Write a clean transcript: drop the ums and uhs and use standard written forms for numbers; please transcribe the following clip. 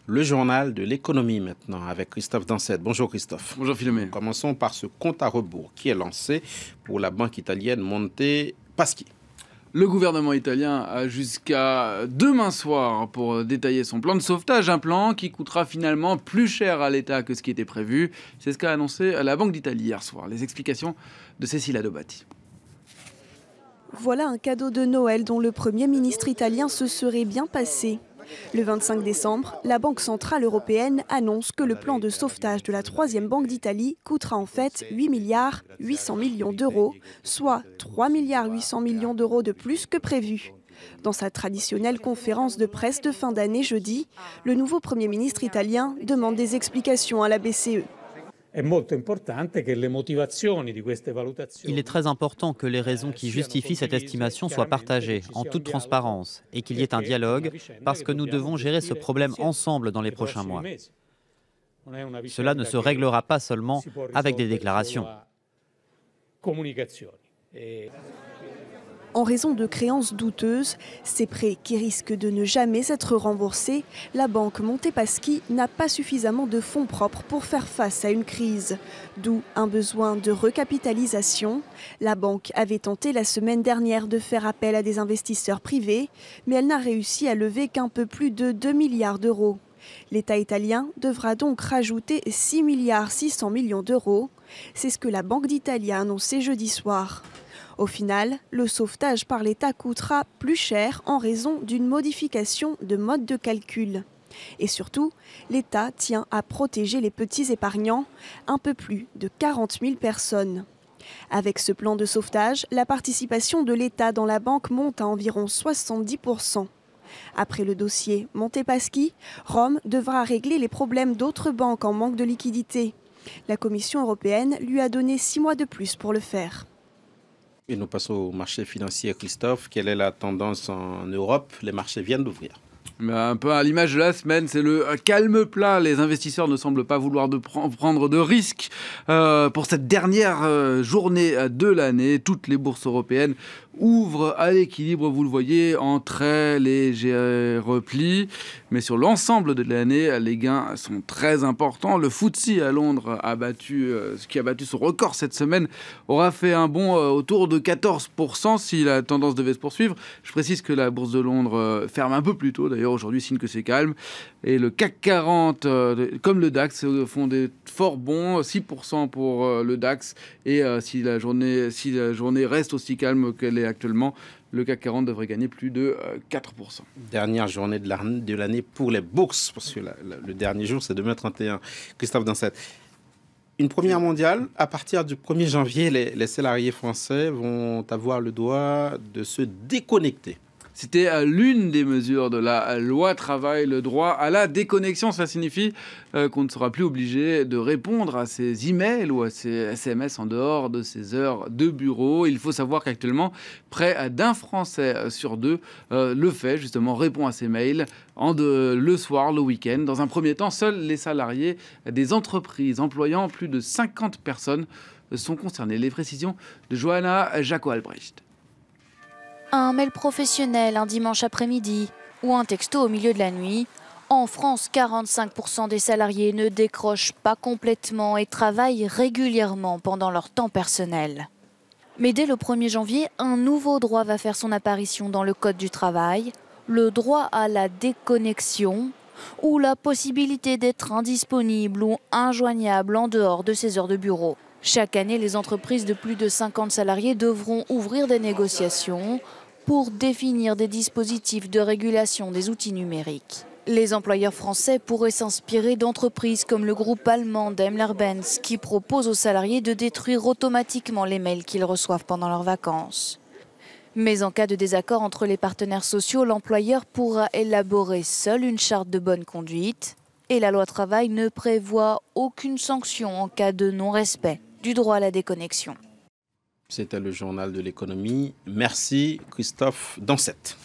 Le journal de l'économie maintenant avec Christophe Dansette. Bonjour Christophe. Bonjour Philomène. Commençons par ce compte à rebours qui est lancé pour la banque italienne Monte Paschi. Le gouvernement italien a jusqu'à demain soir pour détailler son plan de sauvetage, un plan qui coûtera finalement plus cher à l'État que ce qui était prévu. C'est ce qu'a annoncé la Banque d'Italie hier soir. Les explications de Cécile Adobati. Voilà un cadeau de Noël dont le Premier ministre italien se serait bien passé. Le 25 décembre, la Banque centrale européenne annonce que le plan de sauvetage de la troisième banque d'Italie coûtera en fait 8 milliards 800 millions d'euros, soit 3 milliards 800 millions d'euros de plus que prévu. Dans sa traditionnelle conférence de presse de fin d'année jeudi, le nouveau Premier ministre italien demande des explications à la BCE. Il est très important que les raisons qui justifient cette estimation soient partagées en toute transparence et qu'il y ait un dialogue parce que nous devons gérer ce problème ensemble dans les prochains mois. Cela ne se réglera pas seulement avec des déclarations. En raison de créances douteuses, ces prêts qui risquent de ne jamais être remboursés, la banque Monte Paschi n'a pas suffisamment de fonds propres pour faire face à une crise. D'où un besoin de recapitalisation. La banque avait tenté la semaine dernière de faire appel à des investisseurs privés, mais elle n'a réussi à lever qu'un peu plus de 2 milliards d'euros. L'État italien devra donc rajouter 6 milliards 600 millions d'euros. C'est ce que la Banque d'Italie a annoncé jeudi soir. Au final, le sauvetage par l'État coûtera plus cher en raison d'une modification de mode de calcul. Et surtout, l'État tient à protéger les petits épargnants, un peu plus de 40 000 personnes. Avec ce plan de sauvetage, la participation de l'État dans la banque monte à environ 70%. Après le dossier Monte Paschi, Rome devra régler les problèmes d'autres banques en manque de liquidité. La Commission européenne lui a donné 6 mois de plus pour le faire. Et nous passons au marché financier, Christophe. Quelle est la tendance en Europe? Les marchés viennent d'ouvrir. Un peu à l'image de la semaine, c'est le calme plat. Les investisseurs ne semblent pas vouloir prendre de risques pour cette dernière journée de l'année. Toutes les bourses européennes ouvrent à l'équilibre, vous le voyez, en très léger repli. Mais sur l'ensemble de l'année, les gains sont très importants. Le FTSE à Londres qui a battu son record cette semaine, aura fait un bond autour de 14% si la tendance devait se poursuivre. Je précise que la bourse de Londres ferme un peu plus tôt. D'ailleurs, aujourd'hui, signe que c'est calme. Et le CAC 40, comme le DAX, font des forts bons, 6% pour le DAX. Et si la journée reste aussi calme qu'elle est actuellement, le CAC 40 devrait gagner plus de 4%. Dernière journée de l'année pour les bourses, parce que le dernier jour, c'est demain 31. Christophe Dansette. Une première mondiale, à partir du 1er janvier, les salariés français vont avoir le droit de se déconnecter. C'était l'une des mesures de la loi travail, le droit à la déconnexion. Ça signifie qu'on ne sera plus obligé de répondre à ses emails ou à ses SMS en dehors de ses heures de bureau. Il faut savoir qu'actuellement, près d'un Français sur deux le fait, justement, répond à ses mails le soir, le week-end. Dans un premier temps, seuls les salariés des entreprises employant plus de 50 personnes sont concernés. Les précisions de Johanna Jaco-Albrecht. Un mail professionnel un dimanche après-midi ou un texto au milieu de la nuit. En France, 45% des salariés ne décrochent pas complètement et travaillent régulièrement pendant leur temps personnel. Mais dès le 1er janvier, un nouveau droit va faire son apparition dans le Code du travail, le droit à la déconnexion ou la possibilité d'être indisponible ou injoignable en dehors de ses heures de bureau. Chaque année, les entreprises de plus de 50 salariés devront ouvrir des négociations pour définir des dispositifs de régulation des outils numériques. Les employeurs français pourraient s'inspirer d'entreprises comme le groupe allemand Daimler-Benz qui propose aux salariés de détruire automatiquement les mails qu'ils reçoivent pendant leurs vacances. Mais en cas de désaccord entre les partenaires sociaux, l'employeur pourra élaborer seul une charte de bonne conduite et la loi travail ne prévoit aucune sanction en cas de non-respect du droit à la déconnexion. C'était le journal de l'économie. Merci Christophe Dansette.